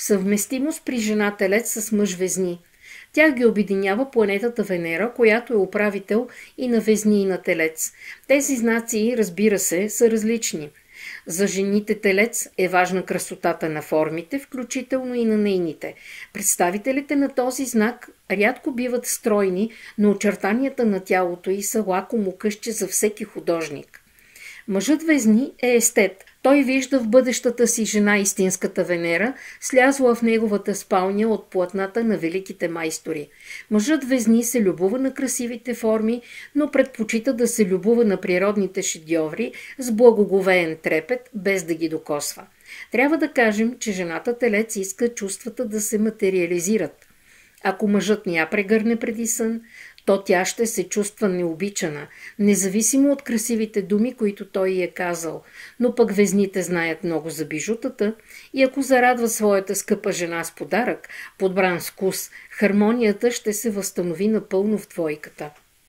Съвместимост при жена телец с мъж везни. Тях ги обединява планетата Венера, която е управител и на везни и на телец. Тези знаци, разбира се, са различни. За жените телец е важна красотата на формите, включително и на нейните. Представителите на този знак рядко биват стройни, но очертанията на тялото й са лакомо къще за всеки художник. Мъжът везни е естет. Той вижда в бъдещата си жена истинската Венера, слязла в неговата спалня от платната на великите майстори. Мъжът везни се любува на красивите форми, но предпочита да се любува на природните шедьоври с благоговеен трепет, без да ги докосва. Трябва да кажем, че жената телец иска чувствата да се материализират. Ако мъжът не я прегърне преди сън, то тя ще се чувства необичана, независимо от красивите думи, които той й е казал. Но пък везните знаят много за бижутата и ако зарадва своята скъпа жена с подарък, подбран с вкус, хармонията ще се възстанови напълно в двойката.